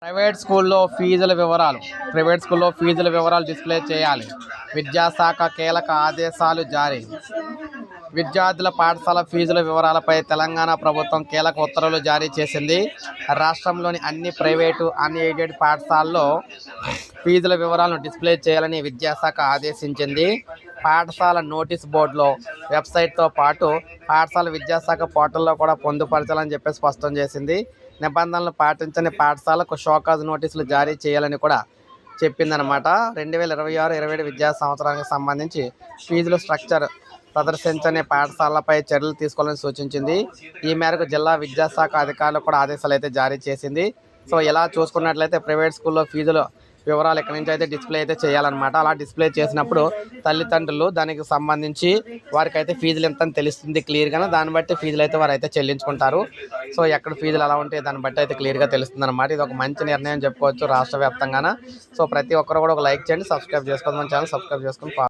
Private స్కూల్లో ఫీజుల వివరాలు డిస్ప్లే చేయాలి. విద్యాశాఖ కీలక ఆదేశాలు జారీ. విద్యార్థుల పాఠశాల ఫీజుల వివరాలపై తెలంగాణ ప్రభుత్వం కీలక ఉత్తర్వులు జారీ చేసింది. రాష్ట్రంలోని అన్ని ప్రైవేటు, అన్ఎయిడెడ్ పాఠశాలల్లో ఫీజుల వివరాలను డిస్ప్లే చేయాలని విద్యాశాఖ ఆదేశించింది. పాఠశాల నోటీస్ బోర్డులో, వెబ్సైట్తో పాటు పాఠశాల విద్యాశాఖ పోర్టల్లో కూడా పొందుపరచాలని స్పష్టం చేసింది. నిబంధనలు పాటించని పాఠశాలకు షోకాజ్ నోటీసులు జారీ చేయాలని కూడా చెప్పిందనమాట. 2026-27 విద్యా సంవత్సరానికి సంబంధించి ఫీజుల స్ట్రక్చర్ ప్రదర్శించని పాఠశాలలపై చర్యలు తీసుకోవాలని సూచించింది. ఈ మేరకు జిల్లా విద్యాశాఖ అధికారులకు కూడా ఆదేశాలు అయితే జారీ చేసింది. సో ఇలా చూసుకున్నట్లయితే ప్రైవేట్ స్కూల్లో ఫీజుల వివరాలు ఇక్కడ నుంచి అయితే డిస్ప్లే అయితే చేయాలన్నమాట. అలా డిస్ప్లే చేసినప్పుడు తల్లిదండ్రులు దానికి సంబంధించి వారికైతే ఫీజులు ఎంత అని తెలుస్తుంది క్లియర్గా. దాన్ని బట్టి ఫీజులు అయితే వారు అయితే చెల్లించుకుంటారు. సో ఎక్కడ ఫీజులు ఎలా ఉంటాయి దాన్ని బట్టి అయితే క్లియర్గా తెలుస్తుంది అనమాట. ఇది ఒక మంచి నిర్ణయం చెప్పుకోవచ్చు రాష్ట్ర వ్యాప్తంగా. సో ప్రతి ఒక్కరు కూడా ఒక లైక్ చేయండి, సబ్స్క్రైబ్ చేసుకోండి, మన ఛానల్ సబ్స్క్రైబ్ చేసుకొని